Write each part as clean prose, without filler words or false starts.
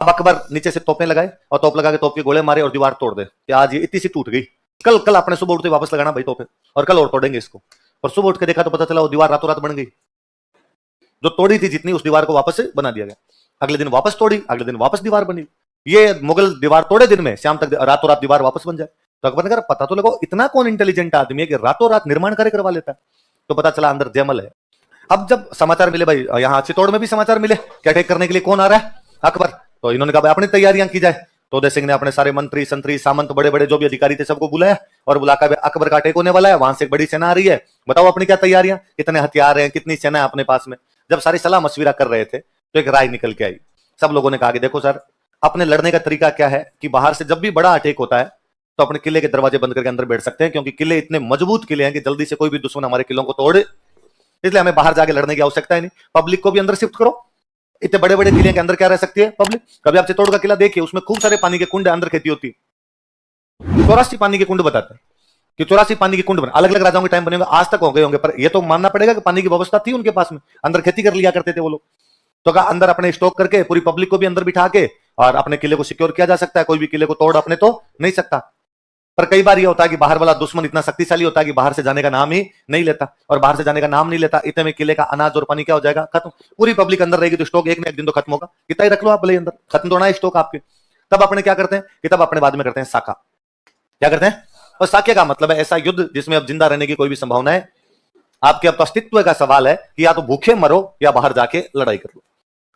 अब अकबर नीचे से तोपें लगाए और तोप लगा के तोप के गोले मारे और दीवार तोड़ दे कि आज ये इतनी सी टूट गई, कल कल अपने सुबह उठते वापस लगाना भाई तोपे, और कल और तोड़ेंगे इसको। और सुबह उठ के देखा तो पता चला वो दीवार रातों रात बन गई, जो तोड़ी थी जितनी उस दीवार को वापस से बना दिया गया। अगले दिन वापस तोड़ी, अगले दिन वापस दीवार बनी। ये मुगल दीवार तोड़े दिन में, शाम तक रातों रात दीवार वापस बन जाए। तो अकबर ने कहा पता तो लगो इतना कौन इंटेलिजेंट आदमी है कि रातों रात निर्माण कार्य करवा लेता है। तो पता चला अंदर जयमल है। अब जब समाचार मिले भाई, यहाँ चित्तौड़ में भी समाचार मिले कि अटैक करने के लिए कौन आ रहा है, अकबर। तो इन्होंने कहा अपनी तैयारियां की जाए। तो उदय सिंह ने अपने सारे मंत्री संतरी सामंत बड़े बड़े जो भी अधिकारी थे सबको बुलाया और बुलाकर अकबर का अटैक होने वाला है, वहां से एक बड़ी सेना आ रही है, बताओ अपनी क्या तैयारियां, कितने हथियार हैं, कितनी सेना है अपने पास में। जब सारी सलाह मशविरा कर रहे थे तो एक राय निकल के आई। सब लोगों ने कहा कि देखो सर, अपने लड़ने का तरीका क्या है कि बाहर से जब भी बड़ा अटैक होता है तो अपने किले के दरवाजे बंद करके अंदर बैठ सकते हैं, क्योंकि किले इतने मजबूत किले हैं कि जल्दी से कोई भी दुश्मन हमारे किलों को तोड़े, इसलिए हमें बाहर जाके लड़ने की आवश्यकता ही नहीं। पब्लिक को भी अंदर शिफ्ट करो, इतने बड़े बड़े किले के अंदर क्या रह सकती है पब्लिक। कभी आप चित्तौड़ का किला देखिए, उसमें खूब सारे पानी के कुंड अंदर खेती होती है, 84 पानी के कुंड बताते हैं कि 84 पानी के कुंड बने, अलग अलग राजाओं के टाइम बने होंगे, आज तक हो गए होंगे, पर ये तो मानना पड़ेगा कि पानी की व्यवस्था थी उनके पास में, अंदर खेती कर लिया करते थे वो लोग। तो कहा अंदर अपने स्टॉक करके पूरी पब्लिक को भी अंदर बिठा के और अपने किले को सिक्योर किया जा सकता है, कोई भी किले को तोड़ अपने तो नहीं सकता। पर कई बार ये होता है कि बाहर वाला दुश्मन इतना शक्तिशाली होता है कि बाहर से जाने का नाम ही नहीं लेता, और बाहर से जाने का नाम नहीं लेता, इतने में किले का अनाज और पानी क्या हो जाएगा, खत्म। पूरी पब्लिक अंदर रहेगी तो स्टॉक एक ना एक दिन तो खत्म होगा, कितना ही रख लो आप भले अंदर, खत्म तो ना है स्टॉक आपके। तब अपने क्या करते हैं कि तब अपने बाद में करते हैं साका। क्या करते हैं, और साके का मतलब है ऐसा युद्ध जिसमें अब जिंदा रहने की कोई भी संभावना है, आपके अब अस्तित्व का सवाल है कि या तो भूखे मरो या बाहर जाके लड़ाई कर लो।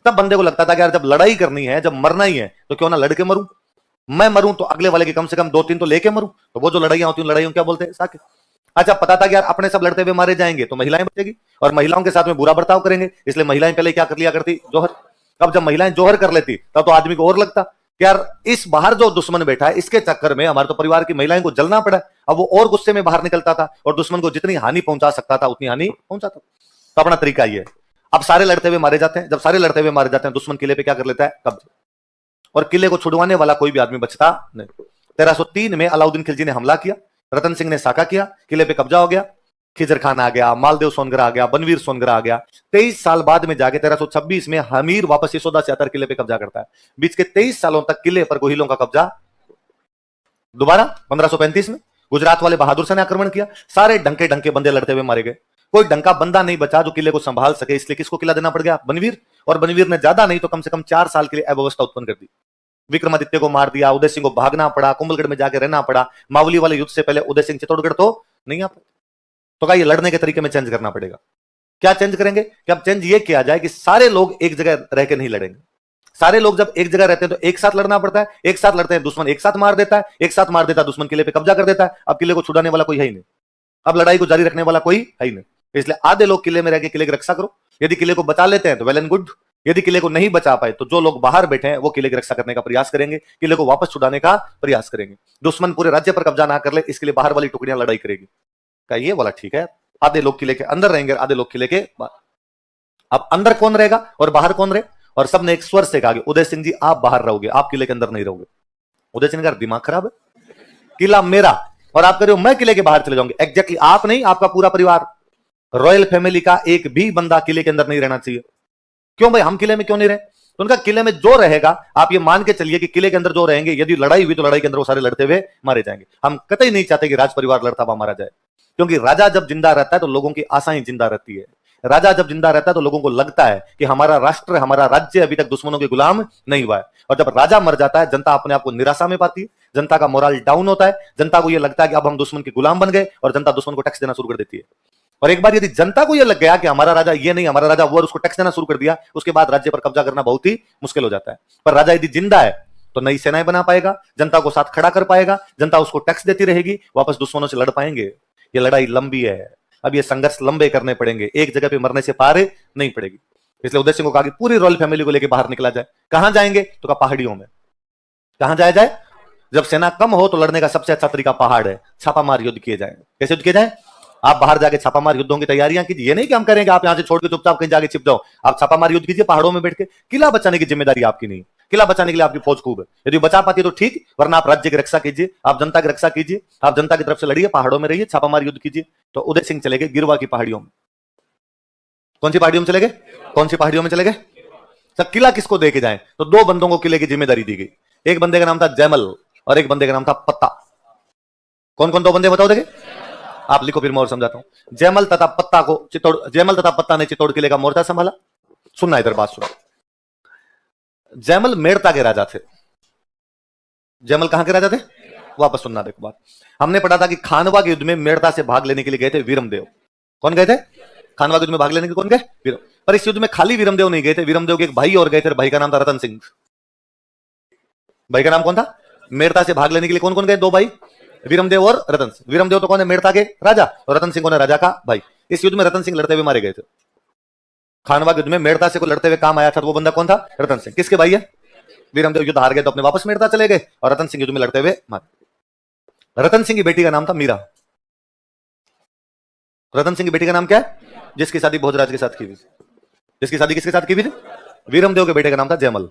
तब बंदे को लगता था कि यार जब लड़ाई करनी है, जब मरना ही है तो क्यों ना लड़के मरूं, मैं मरूं तो अगले वाले के कम से कम 2-3 तो लेके मरूं। तो वो जो लड़ाइयां होती हैं लड़ाइयों क्या बोलते हैं, साके। अच्छा, पता था कि यार अपने सब लड़ते हुए मारे जाएंगे तो महिलाएं बचेगी और महिलाओं के साथ में बुरा बर्ताव करेंगे, इसलिए महिलाएं पहले क्या कर लिया करती, जोहर। अब जब महिलाएं जोहर कर लेती तब तो आदमी को और लगता कि यार इस बाहर जो दुश्मन बैठा है इसके चक्कर में हमारे तो परिवार की महिलाएं को जलना पड़ा। अब वो और गुस्से में बाहर निकलता था और दुश्मन को जितनी हानि पहुंचा सकता था उतनी हानि पहुंचाता। तो अपना तरीका ये है। अब सारे लड़ते हुए मारे जाते हैं, जब सारे लड़ते हुए मारे जाते हैं दुश्मन किले पे क्या कर लेता है, कब्जा, और किले को छुड़वाने वाला कोई भी आदमी बचता नहीं। 1303 में अलाउद्दीन खिलजी ने हमला किया, रतन सिंह ने साका किया, किले पे कब्जा हो गया, खिजर खान आ गया, मालदेव सोनगर आ गया, बनवीर सोनगर आ गया। 23 साल बाद में जाके 1326 में हमीर वापस यशोदा से आकर किले पे कब्जा करता है। बीच के 23 सालों तक किले पर गोहिलों का कब्जा। दोबारा 1535 में गुजरात वाले बहादुर शाह ने आक्रमण किया, सारे डंके डंके बंदे लड़ते हुए मारे गए, कोई डंका बंदा नहीं बचा जो किले को संभाल सके, इसलिए किसको किला देना पड़ गया, बनवीर। और बनवीर ने ज्यादा नहीं तो कम से कम 4 साल के लिए अव्यवस्था उत्पन्न कर दी। विक्रमादित्य को मार दिया, उदय सिंह को भागना पड़ा, कुंभलगढ़ में जाके रहना पड़ा। मावली वाले युद्ध से पहले उदय सिंह चित्तौड़गढ़ तो नहीं आ पाए। तो कहा ये लड़ने के तरीके में चेंज करना पड़ेगा। क्या चेंज करेंगे कि अब चेंज ये किया जाए कि सारे लोग एक जगह रह के नहीं लड़ेंगे। सारे लोग जब एक जगह रहते हैं तो एक साथ लड़ना पड़ता है, एक साथ लड़ते हैं दुश्मन एक साथ मार देता है, एक साथ मार देता है दुश्मन किले पे कब्जा कर देता है। अब किले को छुड़ाने वाला कोई है ही नहीं, अब लड़ाई को जारी रखने वाला कोई है ही नहीं। इसलिए आधे लोग किले में रह के किले की रक्षा करो, यदि किले को बचा लेते हैं तो वेल एंड गुड, यदि किले को नहीं बचा पाए तो जो लोग बाहर बैठे हैं वो किले की रक्षा करने का प्रयास करेंगे, किले को वापस छुड़ाने का प्रयास करेंगे। दुश्मन पूरे राज्य पर कब्जा ना कर ले इसके लिए बाहर वाली टुकड़ियां लड़ाई करेगी। क्या ये वाला ठीक है, आधे लोग किले के अंदर रहेंगे, आधे लोग किले के बाहर। अब अंदर कौन रहेगा और बाहर कौन रहे, और सबने एक स्वर से कहा उदय सिंह जी आप बाहर रहोगे, आप किले के अंदर नहीं रहोगे। उदय सिंह का दिमाग खराब है, किला मेरा और आप कह रहे हो मैं किले के बाहर चले जाऊंगे। एग्जैक्टली आप नहीं, आपका पूरा परिवार, रॉयल फैमिली का एक भी बंदा किले के अंदर नहीं रहना चाहिए। क्यों भाई, हम किले में क्यों नहीं रहे? तो उनका किले में जो रहेगा आप ये मान के चलिए कि किले के अंदर जो रहेंगे यदि लड़ाई हुई तो लड़ाई के अंदर वो सारे लड़ते हुए मारे जाएंगे। हम कतई नहीं चाहते कि राज परिवार लड़ता हुआ मारा जाए, क्योंकि राजा जब जिंदा रहता है तो लोगों की आशाएं जिंदा रहती है। राजा जब जिंदा रहता है तो लोगों को लगता है कि हमारा राष्ट्र हमारा राज्य अभी तक दुश्मनों के गुलाम नहीं हुआ है। और जब राजा मर जाता है जनता अपने आप को निराशा में पाती है, जनता का मोरल डाउन होता है, जनता को यह लगता है कि अब हम दुश्मन के गुलाम बन गए और जनता दुश्मन को टैक्स देना शुरू कर देती है। और एक बार यदि जनता को यह लग गया कि हमारा राजा ये नहीं हमारा राजा वो, और उसको टैक्स देना शुरू कर दिया, उसके बाद राज्य पर कब्जा करना बहुत ही मुश्किल हो जाता है। पर राजा यदि जिंदा है तो नई सेनाएं बना पाएगा, जनता को साथ खड़ा कर पाएगा, जनता उसको टैक्स देती रहेगी, वापस दुश्मनों से लड़ पाएंगे। ये लड़ाई लंबी है, अब ये संघर्ष लंबे करने पड़ेंगे, एक जगह पे मरने से पार नहीं पड़ेगी। इसलिए उदय सिंह को कहा कि पूरी रॉयल फैमिली को लेकर बाहर निकला जाए। कहां जाएंगे तो कहा पहाड़ियों में। कहां जाया जाए? जब सेना कम हो तो लड़ने का सबसे अच्छा तरीका पहाड़ है, छापामार युद्ध किए जाए। कैसे युद्ध किए जाए? आप बाहर जाके छापामार युद्धों की तैयारियां कीजिए। ये नहीं कि हम करेंगे आप यहां से छोड़ के चुपचाप कहीं जाके छिप जाओ। आप छापामार युद्ध कीजिए पहाड़ों में बैठ के। किला बचाने की जिम्मेदारी आपकी नहीं, किला बचाने के लिए आपकी फौज खूब है, यदि बचा पाती है तो ठीक, वरना आप राज्य की रक्षा कीजिए, आप जनता की रक्षा कीजिए, आप जनता की तरफ से लड़िए, पहाड़ों में रहिए, छापामार युद्ध कीजिए। तो उदय सिंह चले गए गिरवा की पहाड़ियों में। कौन सी पहाड़ियों में चले गए? कौन सी पहाड़ियों में चले गए? सब किला किसको दे के जाए, तो दो बंदों को किले की जिम्मेदारी दी गई। एक बंदे का नाम था जैमल और एक बंदे का नाम था पत्ता। कौन कौन दो बंदे बताओ देखे, आप लिखो फिर मैं और समझाता हूं। जैमल तथा पत्ता को चित्तौड़, जैमल तथा पत्ता ने चित्तौड़ किले का मोर्चा संभाला। सुनना इधर बात सुनो। जैमल मेड़ता के राजा थे। जैमल कहां के राजा थे, वापस सुनना देखो बात। हमने पढ़ा था कि खानवा के युद्ध में मेड़ता से भाग लेने के लिए गए थे वीरमदेव। कौन गए थे, खानवा के युद्ध में भाग लेने के कौन गए, वीरम। पर इस युद्ध में खाली वीरमदेव नहीं गए थे, वीरमदेव के एक भाई और गए थे, भाई का नाम था रतन सिंह। भाई का नाम कौन था, मेड़ता से भाग लेने के लिए कौन कौन गए, दो भाई, वीरमदेव और रतन सिंह। वीरमदेव तो कौन है, मेड़ता के राजा, और रतन सिंह कौन है, राजा का भाई। इस युद्ध में रतन सिंह लड़ते हुए मारे गए थे। खानवा के युद्ध में मेड़ता से को लड़ते हुए काम आया था, तो वो बंदा कौन था, रतन सिंह। किसके भाई है, वीरमदेव युद्ध हार गए तो अपने वापस मेड़ता चले गए, और रतन सिंह युद्ध में लड़ते हुए मारे। रतन सिंह की बेटी का नाम था मीरा। रतन सिंह की बेटी का नाम क्या है, जिसकी शादी भोजराज के साथ की हुई, जिसकी शादी किसके साथ की हुई थी, वीरमदेव के बेटे का नाम था जैमल।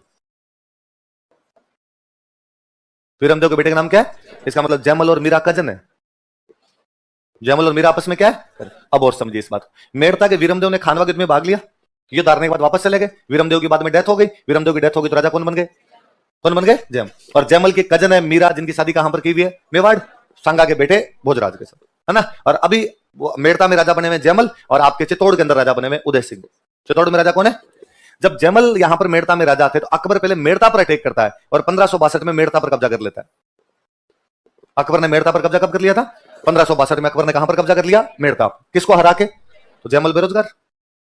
वीरमदेव के बेटे का नाम क्या है, इसका मतलब जैमल और मीरा कजन है। जैमल और मीरा आपस में क्या है, अब और समझिए इस बात। मेड़ता के वीरमदेव ने खानवा युद्ध में भाग लिया, युद्ध हारने के बाद वापस चले गए। वीरमदेव की बाद में डेथ हो गई, वीरमदेव की डेथ हो गई तो राजा कौन बन गए, कौन बन गए, जैम। और जैमल की कजन है मीरा, जिनकी शादी कहां पर की हुई है, मेवाड़, सांगा के बेटे भोजराज के साथ, है ना। और अभी मेड़ता में राजा बने हुए जैमल, और आपके चित्तौड़ के अंदर राजा बने हुए उदय सिंह। चित्तौड़ में राजा कौन है, जब जैमल यहां पर मेड़ता में राजा थे तो अकबर पहले मेड़ता पर अटैक करता है और 1562 में मेड़ता पर कब्जा कर लेता है। अकबर ने मेड़ता पर कब्जा कब कर लिया था, 1562 में अकबर ने कहां पर कब्जा कर लिया, मेड़ता। किसको हरा के, तो जैमल बेरोजगार।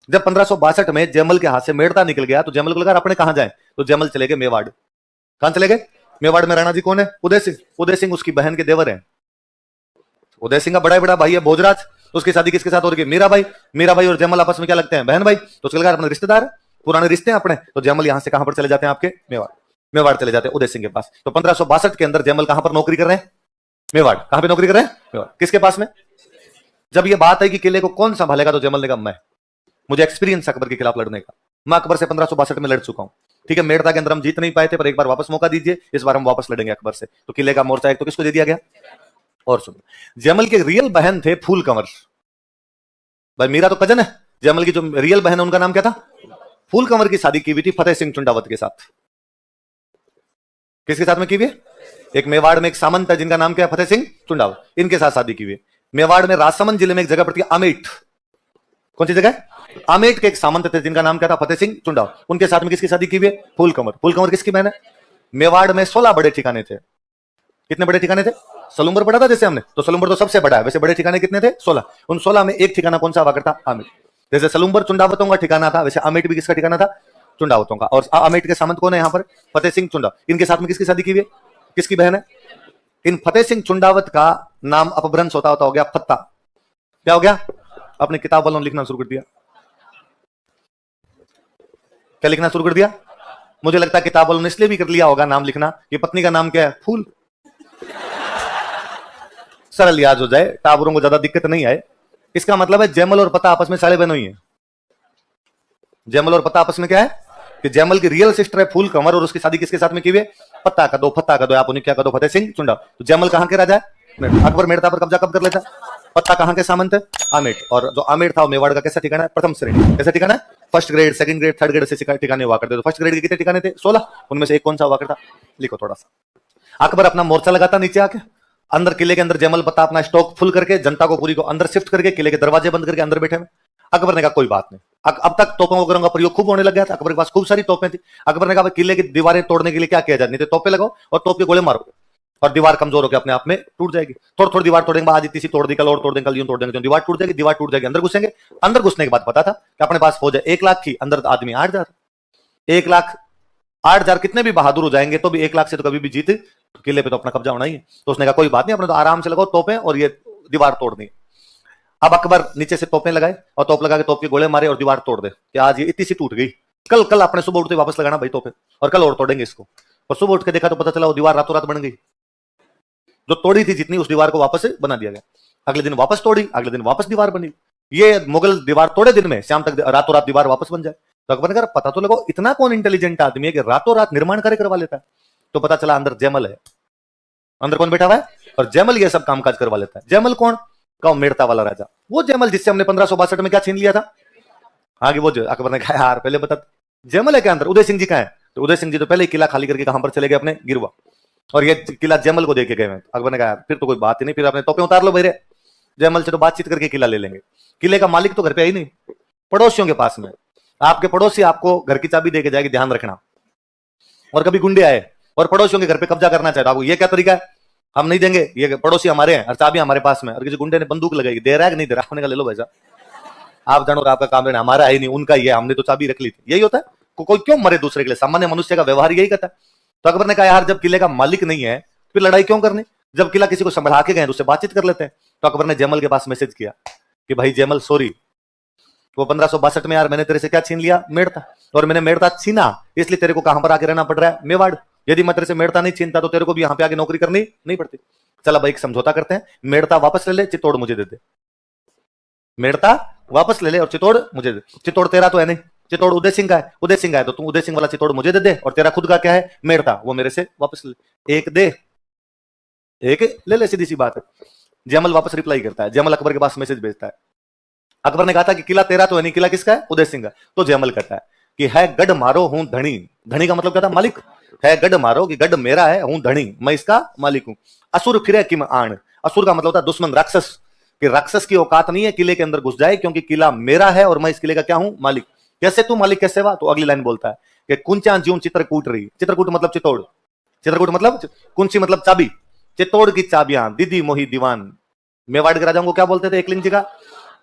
जब 1562 में जैमल के हाथ से मेड़ता निकल गया तो जैमल को लगा अपने कहां जाए, तो जैमल चले गए मेवाड़। कहां चले गए, मेवाड़ में राणा जी कौन है, उदय सिंह। उदय सिंह उसकी बहन के देवर हैं। उदय सिंह का बड़ा भाई है भोजराज, उसकी शादी किसके साथ हो रही है, मीरा भाई। मीरा भाई और जैमल आपस में क्या लगते हैं, बहन भाई। तो उसके लगा अपने रिश्तेदार, पुराने रिश्ते हैं अपने। तो जैमल यहां से कहां पर चले जाते हैं, आपके मेवाड़। मेवाड़ चले जाते हैं उदय सिंह के पास। तो 1562 के अंदर जैमल कहां पर नौकरी कर रहे हैं, मेवाड़। कहां पे नौकरी कर रहे हैं, मेवाड़। किसके पास में। जब ये बात है कि किले को कौन संभालेगा, तो जैमल ने कहा मैं, मुझे एक्सपीरियंस अकबर के खिलाफ लड़ने का, मैं अकबर से 1562 में लड़ चुका हूं। ठीक है, मेड़ता के अंदर हम जीत नहीं पाए थे, पर एक बार वापस मौका दीजिए, इस बार हम वापस लड़ेंगे अकबर से। तो किले का मोर्चा एक तो किसको दे दिया गया। और सुन, जैमल के रियल बहन थे फूल कंवर। भाई मीरा तो कजन है, जैमल की जो रियल बहन है उनका नाम क्या था, फूल कंवर की शादी की हुई थी फतेह सिंह चुंडावत के साथ। किसके साथ में की हुई है, एक मेवाड़ में एक सामंत है जिनका नाम क्या है, फतेह सिंह चुंडावत, इनके साथ शादी की हुई है। मेवाड़ में राजसमंद जिले में एक जगह पड़ती है आमेट। कौन सी जगह, आमेट के एक सामंत थे जिनका नाम क्या था, फतेह सिंह चुंडावत। उनके साथ में किसकी शादी की हुई है, फूल कंवर। फूल कंवर किसकी बहन है। मेवाड़ में 16 बड़े ठिकाने थे। कितने बड़े ठिकाने थे, सलूम्बर पढ़ा था जैसे हमने, तो सलूम्बर तो सबसे बड़ा है, वैसे बड़े ठिकाने कितने थे, 16। उन 16 में एक ठिकाना कौन सा हुआ करता, आमेट। जैसे सलूम्बर चुंडावतों का ठिकाना था, वैसे आमेट भी किसका ठिकाना था, चुंडावतों का। और आमेट के सामंत कौन है यहाँ पर, फतेह सिंह चुंडावत। इनके साथ में किसकी शादी की हुई है, किसकी बहन है। इन फतेह सिंह चुंडावत का नाम अपभ्रंश होता होता हो गया फत्ता। क्या हो गया, अपने किताब वालों ने लिखना शुरू कर दिया। क्या लिखना शुरू कर दिया, मुझे लगता है किताब वालों ने इसलिए भी कर लिया होगा नाम लिखना, कि पत्नी का नाम क्या है, फूल। सरल याद हो जाए, टाबरों को ज्यादा दिक्कत नहीं आए। इसका मतलब है जैमल और पत्ता आपस में साले बहनों ही है। जैमल और पत्ता आपस में क्या है, कि जैमल की रियल सिस्टर है फूल कंवर, और उसकी शादी किसके साथ में की हुई है, पत्ता का दो, फत्ता का दो, आप उन्हें क्या कर दो, फतेह सिंह चुंडा। तो जैमल कहां के राजा है, अकबर मेड़ता पर कब्जा कब कर लेता है, पत्ता कहां के सामंत है, आमेट। और जो आमेट था वो मेवाड़ का कैसा ठिकाना है, प्रथम श्रेणी। कैसा ठिकाना है, first grade, second grade, third grade से ठिकाने हुआ करते। तो फर्स्ट ग्रेड के कितने ठिकाने थे, 16। उनमें से एक कौन सा हुआ करता, लिखो थोड़ा सा। अकबर अपना मोर्चा लगाता नीचे आके, अंदर किले के अंदर जैमल पत्ता अपना स्टॉक फुल करके, जनता को पूरी को अंदर शिफ्ट करके, किले के दरवाजे बंद करके अंदर बैठे हुए। अकबर ने कहा कोई बात नहीं, अब तक तोपों वगैरह का प्रयोग खूब होने लग गया था, अकबर के पास खूब सारी तोपें थी। अकबर ने कहा किले की दीवारें तोड़ने के लिए क्या किया जाए, नहीं तो तोपे लगाओ और तोप के गोले मारो, और दीवार कमजोर होकर अपने आप में टूट जाएगी। थोड़ी थोड़ी दीवार तोड़ेंगे, आज इतनी सी तोड़ दी, कल और तोड़ देंगे, कल यूं तोड़ देंगे, दीवार टूट जाएगी, दीवार टूट जाएगी, अंदर घुसेंगे। अंदर घुसने के बाद पता था कि अपने पास फौज है 1 लाख की, अंदर आदमी 8,000। 1,08,000 कितने भी बहादुर हो जाएंगे तो भी 1 लाख से तो कभी भी जीत, तो किले पे तो अपना कब्जा होना ही है। तो उसने कहा कोई बात नहीं, अपने तो आराम से लगाओ तोपें और ये दीवार तोड़नी। अब अकबर नीचे से तोपें लगाए और तोप लगा के तोप के गोले मारे और दीवार तोड़ दे कि आज ये इतनी सी टूट गई, कल अपने सुबह उठते वापस लगाना भाई तोपें, और कल और तोड़ेंगे इसको। और सुबह उठ के देखा तो पता चला वो दीवार रातों रात बन गई। जो तोड़ी थी जितनी, उस दीवार को वापस से बना दिया गया। अगले दिन वापस तोड़ी, अगले दिन वापस दीवार बनी। ये मुगल दीवार तोड़े दिन में, शाम तक रातों रात दीवार वापस बन जाए। तो अकबर ने कहा पता तो लगो, इतना कौन इंटेलिजेंट आदमी है कि रातों रात निर्माण कार्य करवा लेता है। तो पता चला अंदर जैमल है। अंदर कौन बैठा हुआ है, और जैमल ये सब कामकाज करवा लेता है। जैमल कौन, कहो मेड़ता वाला राजा, वो जैमल जिससे हमने 1562 में क्या छीन लिया था। आगे वो जो अकबर ने कहा यार पहले बता, जयमल है क्या अंदर? उदय सिंह जी कहाँ है? तो उदय सिंह जी तो पहले ही किला खाली करके कहां पर चले गए? अपने गिरवा। और ये किला जयमल को देके गए हैं। अकबर ने कहा फिर तो कोई बात ही नहीं, फिर अपने तोपे उतार लो भैरे, जयमल से तो बातचीत करके किला ले लेंगे। किले का मालिक तो घर पे है ही नहीं, पड़ोसियों के पास में। आपके पड़ोसी आपको घर की चाबी देके जाएगी, ध्यान रखना। और कभी गुंडे आए और पड़ोसियों के घर पे कब्जा करना चाहे तो आपको ये क्या तरीका है? हम नहीं देंगे, ये पड़ोसी हमारे हैं और चाबी हमारे पास में। और किसी गुंडे ने बंदूक लगाई, दे रहा है कि नहीं दे रहा? हमने कहा ले लो भाई, आप जानो, आपका काम है, हमारा है ही नहीं, उनका ही है, हमने तो चाबी रख ली थी। यही होता है, कोई क्यों मरे दूसरे के लिए? सामान्य मनुष्य का व्यवहार यही कहता है। तो अकबर ने कहा यार जब किले का मालिक नहीं है फिर लड़ाई क्यों करनी? जब किला किसी को संभला के गए तो उससे बातचीत कर लेते हैं। तो अकबर ने जयमल के पास मैसेज किया कि भाई जयमल सॉरी, वो 1562 में यार मैंने तेरे से क्या छीन लिया? मेड़ता। और मैंने मेड़ता छीना इसलिए तेरे को कहां पर आके रहना पड़ रहा है? मेवाड़। यदि मैं तेरे से मेड़ता नहीं छीनता तो तेरे को भी यहाँ पे आके नौकरी करनी नहीं पड़ती। चला भाई एक समझौता करते हैं, मेड़ता वापस ले ले, चित्तौड़ मुझे दे दे। मेड़ता वापस ले ले और चित्तौड़ मुझे दे। चित्तौड़ तेरा तो है नहीं, चित्तौड़ उदय सिंह का है। उदय सिंह का है तो तू उदय सिंह वाला चित्तौड़ मुझे दे दे, और तेरा खुद का क्या है? मेड़ता, वो मेरे से वापस ले। एक दे, एक ले ले, सीधी सी बात है। जयमल वापस रिप्लाई करता है, जयमल अकबर के पास मैसेज भेजता है। अकबर ने कहा था कि किला तेरा तो है नहीं, किला किसका है? उदय सिंह का। तो जयमल कहता है कि है गढ़ मारो हूं धनी। धनी का मतलब क्या था? मालिक। है गढ़ मारो कि गढ़ मेरा है, हूं धनी, मैं इसका मालिक हूं। असुर फिरे किम आण। असुर का मतलब था दुश्मन, राक्षस। कि राक्षस की औकात नहीं है किले के अंदर घुस जाए, क्योंकि किला मेरा है और मैं इस किले का क्या हूं? मालिक। कैसे तू मालिक, कैसे हुआ? तो अगली लाइन बोलता है कि कुंचा ज्यूं चित्रकूट रही। चित्रकूट मतलब चित्तौड़, चित्रकूट मतलब कुंची मतलब चाबी। चित्तौड़ की चाबियां दीदी मोही दीवान। मेवाड़ के राजाओं को क्या बोलते थे एकलिंग जी का?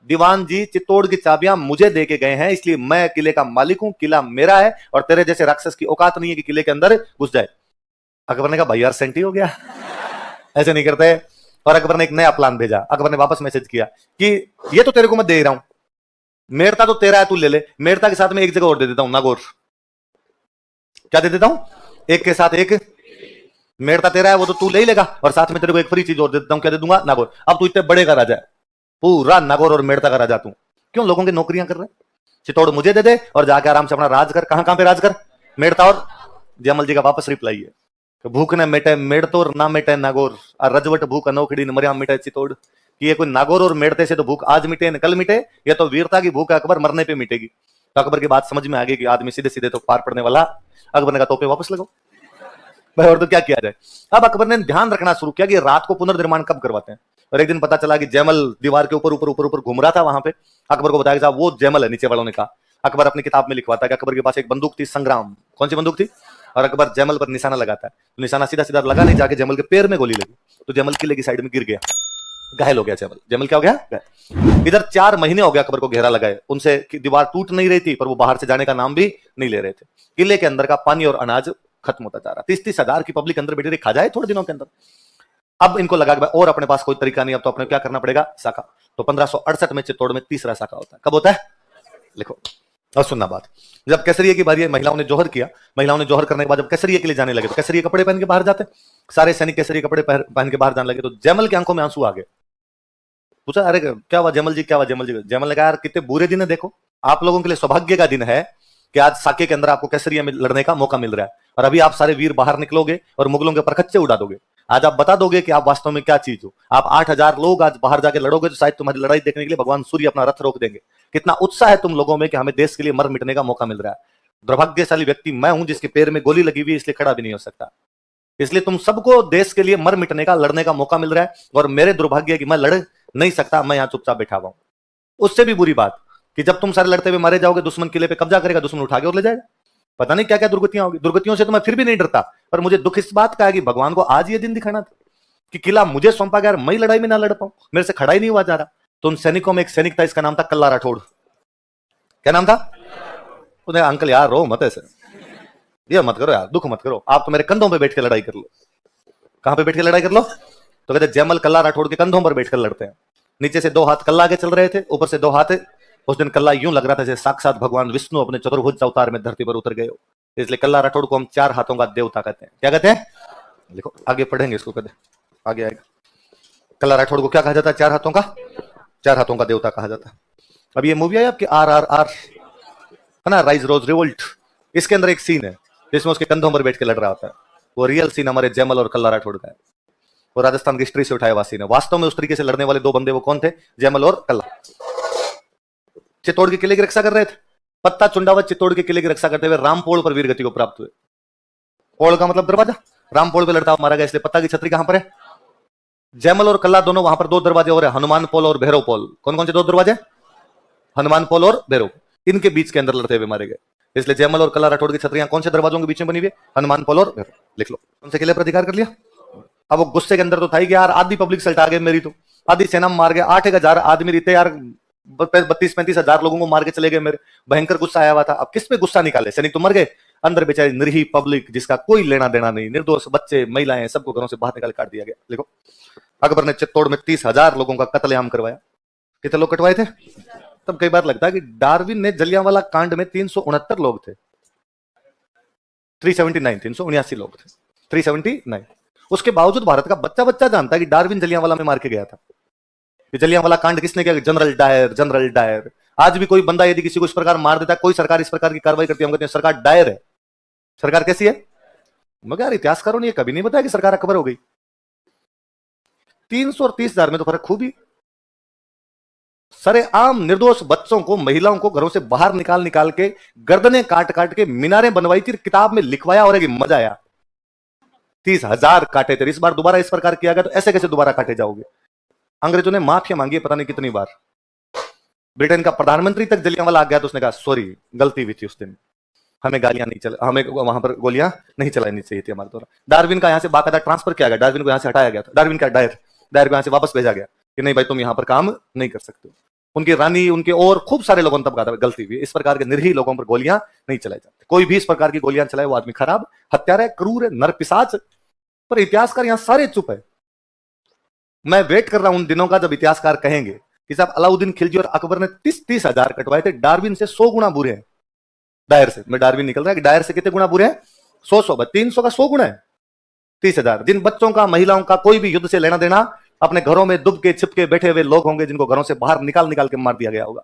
दीवान जी चित्तौड़ की चाबियां मुझे देके गए हैं, इसलिए मैं किले का मालिक हूं, किला मेरा है, और तेरे जैसे राक्षस की औकात नहीं है कि किले के अंदर घुस जाए। अकबर ने कहा भाई यार सेंटी हो गया, ऐसे नहीं करते। और अकबर ने एक नया प्लान भेजा। अकबर ने वापस मैसेज किया कि ये तो तेरे को मैं दे रहा हूं, मेड़ता तो तेरा है, तू ले ले। मेड़ता के साथ में एक जगह और दे देता हूं, नागौर। क्या दे देता हूं? एक के साथ एक। मेड़ता तेरा है वो तो तू ले ही लेगा, और साथ में तेरे को एक फ्री चीज और दे देता हूं। क्या दे दूंगा? नागौर। अब तू इतने बड़े का राजा है, पूरा नागौर और मेड़ता का राजा तू, क्यों लोगों की नौकरियां कर रहे? चित्तौड़ मुझे दे दे और जाके आराम से अपना राज कर। कहां कहां पे राज कर? मेड़ता और। जयमल जी का वापस रिप्लाई है, भूख न मिटे मेड़तोर, ना मिटे नागौर, और रजवट भूख अनोखड़ी न मरिया मिटे चित्तौड़। कि ये कोई नागौर और मेड़ते से तो भूख आज मिटे न कल मिटे, ये तो वीरता की भूख है अकबर, मरने पे मिटेगी। तो अकबर की बात समझ में आ गई कि आदमी सीधे सीधे तो पार पड़ने वाला। अकबर ने कहा तोपे वापस लगो भाई, और तो क्या किया जाए। अब अकबर ने ध्यान रखना शुरू किया कि रात को पुनर्निर्माण कब करवाते हैं। और एक दिन पता चला कि जयमल दीवार के ऊपर ऊपर ऊपर ऊपर घूम रहा था वहां पे। अकबर को बताया कि साहब वो जयमल है। नीचे वालों ने कहा, अकबर अपनी किताब में लिखवाता है कि अकबर के पास एक बंदूक थी, संग्राम। कौन सी बंदूक थी? और अकबर जयमल पर निशाना लगाता है, तो निशाना सीधा सीधा लगा नहीं, जाके जयमल के पैर में गोली लगी, तो जयमल किले की साइड में गिर गया, घायल हो गया जयमल। जयमल क्या हो गया? इधर 4 महीने हो गया अकबर को घेरा लगाए, उनसे दीवार टूट नहीं रही थी, पर वो बाहर से जाने का नाम भी नहीं ले रहे थे। किले के अंदर का पानी और अनाज खत्म होता जा रहा। 30-30 हजार की पब्लिक अंदर बैठी रही, खा जाए थोड़े दिनों के अंदर। अब इनको लगा कि और अपने पास कोई तरीका नहीं, अब तो अपने क्या करना पड़ेगा? साका। तो 1568 में चित्तौड़ में तीसरा साका होता है। कब होता है? लिखो और सुनना बात। जब केसरिया की बारी है, महिलाओं ने जोहर किया। महिलाओं ने जोहर करने के बाद जब केसरिया के लिए जाने लगे तो केसरिया कपड़े पहन के बाहर जाते, सारे सैनिक केसरिया कपड़े पहन के बाहर जाने लगे। तो जयमल की आंखों में आंसू आ गए। पूछा अरे क्या हुआ जयमल जी, क्या हुआ जयमल जी? जयमल ने कहा यार कितने बुरे दिन है, देखो आप लोगों के लिए सौभाग्य का दिन है कि आज साके के अंदर आपको केसरिया में लड़ने का मौका मिल रहा है, और अभी आप सारे वीर बाहर निकलोगे और मुगलों के परखच्चे उड़ा दोगे। आज आप बता दोगे कि आप वास्तव में क्या चीज हो। आप 8000 लोग आज बाहर जाके लड़ोगे तो शायद तुम्हारी लड़ाई देखने के लिए भगवान सूर्य अपना रथ रोक देंगे। कितना उत्साह है तुम लोगों में कि हमें देश के लिए मर मिटने का मौका मिल रहा है। दुर्भाग्यशाली व्यक्ति मैं हूं जिसके पैर में गोली लगी हुई है, इसलिए खड़ा भी नहीं हो सकता। इसलिए तुम सबको देश के लिए मर मिटने का, लड़ने का मौका मिल रहा है, और मेरे दुर्भाग्य है कि मैं लड़ नहीं सकता, मैं यहां चुपचाप बैठा हुआ हूं। उससे भी बुरी बात कि जब तुम सारे लड़ते हुए मारे जाओगे, दुश्मन किले पे कब्जा करेगा, दुश्मन उठा के और ले जाएगा। पता नहीं क्या क्या दुर्गतियां होगी। दुर्गतियों से तो मैं फिर भी नहीं डरता, पर मुझे दुख इस बात का है कि भगवान को आज ये दिन दिखाना था कि किला मुझे सौंपा गया, मैं लड़ाई में ना लड़ पाऊं, मेरे से खड़ा ही नहीं हुआ जा रहा। तो उन सैनिकों में एक सैनिक था, इसका नाम था कल्ला राठौड़। क्या नाम था? उन्हें अंकल यार रो मत ऐसे, ये मत करो यार, दुख मत करो, आप तो मेरे कंधों पे बैठ के लड़ाई कर लो। कहां पे बैठ के लड़ाई कर लो? तो कहते जयमल कल्ला राठौड़ के कंधों पर बैठकर लड़ते हैं। नीचे से 2 हाथ कल्ला आगे चल रहे थे, ऊपर से 2 हाथ। उस दिन कल्ला यूं लग रहा था जैसे साक्षात भगवान विष्णु अपने चतुर्भुज अवतार में धरती पर उतर गए हो। इसलिए कल्ला राठौड़ को हम 4 हाथों का देवता कहते हैं। क्या कहते हैं? देखो आगे पढ़ेंगे इसको, कहते आगे आएगा। कल्ला राठौड़ को क्या कहा जाता है? 4 हाथों का, 4 हाथों का देवता कहा जाता है। अब ये मूवी आई आपकी RRR है ना, राइज रोज रिवोल्ट। इसके अंदर एक सीन है जिसमें उसके कंधों पर बैठ के लड़ रहा होता है। वो रियल सीन हमारे जयमल और कल्ला राठौड़ का है। वो राजस्थान की हिस्ट्री से उठाया हुआ सीन है। वास्तव में उस तरीके से लड़ने वाले 2 बंदे वो कौन थे? जयमल और कल्ला। चित्तौड़ के किले की रक्षा कर रहे थे। पत्ता चुंडावत चित्तौड़ के किले की रक्षा करते हुए रामपोल पर वीरगति को प्राप्त हुए। पोल का मतलब दरवाजा, रामपोल पे लड़ता हुआ मारा गया, इसलिए पत्ता की छतरी कहां पर है? जयमल और कल्ला दोनों वहां पर दो दरवाजे और है, हनुमान पोल और भैरव पोल। कौन कौन से दो दरवाजे? हनुमान पोल और भैरव, इनके बीच के अंदर लड़ते हुए मारे गए। इसलिए जयमल और कल्ला राठौड़ की छतरियां कौन से दरवाजों के बीच में बनी हुई? हनुमान पोल और भैरव। लिख लो। कौन से किले पर अधिकार कर लिया? अब वो गुस्से के अंदर तो था ही कि यार आधी पब्लिक सल्टा गए मेरी, तो आधी सेना मार गए, 8,000 आदमी रहते यार, 32-35,000 लोगों को मार के चले गए मेरे। भयंकर गुस्सा आया हुआ था। अब किस पे गुस्सा निकाले? सैनिक तो मर गए, अंदर बेचारी निरीह पब्लिक जिसका कोई लेना देना नहीं, निर्दोष बच्चे महिलाएं सबको घरों से बाहर निकाल काट दिया गया। देखो, अकबर ने चित्तौड़ में 30,000 लोगों का कत्लेआम करवाया। कितने लोग कटवाए थे? तब कई बार लगता है कि डार्विन ने जलियांवाला कांड में 369 लोग थे, 379 लोग थे, 379। उसके बावजूद भारत का बच्चा बच्चा जानता है कि डार्विन जलियांवाला में मार के गया था। ये जलियांवाला कांड किसने किया? General Dyer. General Dyer. आज भी कोई बंदा यदि किसी को इस प्रकार मार देता है, कोई सरकार इस प्रकार की कार्रवाई करती है, हम कहते हैं सरकार डायर है। सरकार कैसी है? मगर यार इतिहासकारों ने ये कभी नहीं बताया कि सरकार अकबर हो गई। 300 और 30,000 में तो फर्क खूब ही। सरे आम निर्दोष बच्चों को, महिलाओं को घरों से बाहर निकाल निकाल के गर्दनें काट काट के मीनारें बनवाई थी, किताब में लिखवाया और मजा आया। 30,000 काटे थे। इस बार दोबारा इस प्रकार किया गया तो ऐसे कैसे दोबारा काटे जाओगे? अंग्रेजों ने माफिया मांगी है पता नहीं कितनी बार। ब्रिटेन का प्रधानमंत्री तक जलियांवाला आ गया तो उसने कहा सॉरी, गलती हुई थी उस दिन, हमें गालियां नहीं चल, हमें वहां पर गोलियां नहीं चलानी चाहिए थी हमारे द्वारा। डार्विन का यहां से बाकायदा ट्रांसफर किया गया, डार्विन को यहां से हटाया गया था। डार्विन का डायर को यहां से वापस भेजा गया कि नहीं भाई तुम यहां पर काम नहीं कर सकते। उनकी रानी, उनके और खूब सारे लोगों ने तब कहा था गलती हुई, इस प्रकार के निर्ही लोगों पर गोलियां नहीं चलाई जाती। कोई भी इस प्रकार की गोलियां चलाए वो आदमी खराब, हत्यारा है, क्रूर है, नरपिशाच। पर इतिहासकार यहां सारे चुप है। मैं वेट कर रहा हूं उन दिनों का जब इतिहासकार कहेंगे कि साहब अलाउद्दीन खिलजी और अकबर ने 30,000 कटवाए थे, डार्विन से 100 गुना बुरे हैं। डायर से, मैं डार्विन निकल रहा है कि डायर से कितने गुना बुरे हैं? 100 300 का 100 गुना है 30,000। जिन बच्चों का, महिलाओं का कोई भी युद्ध से लेना देना, अपने घरों में दुब के छिपके बैठे हुए लोग होंगे जिनको घरों से बाहर निकाल निकाल के मार दिया गया होगा।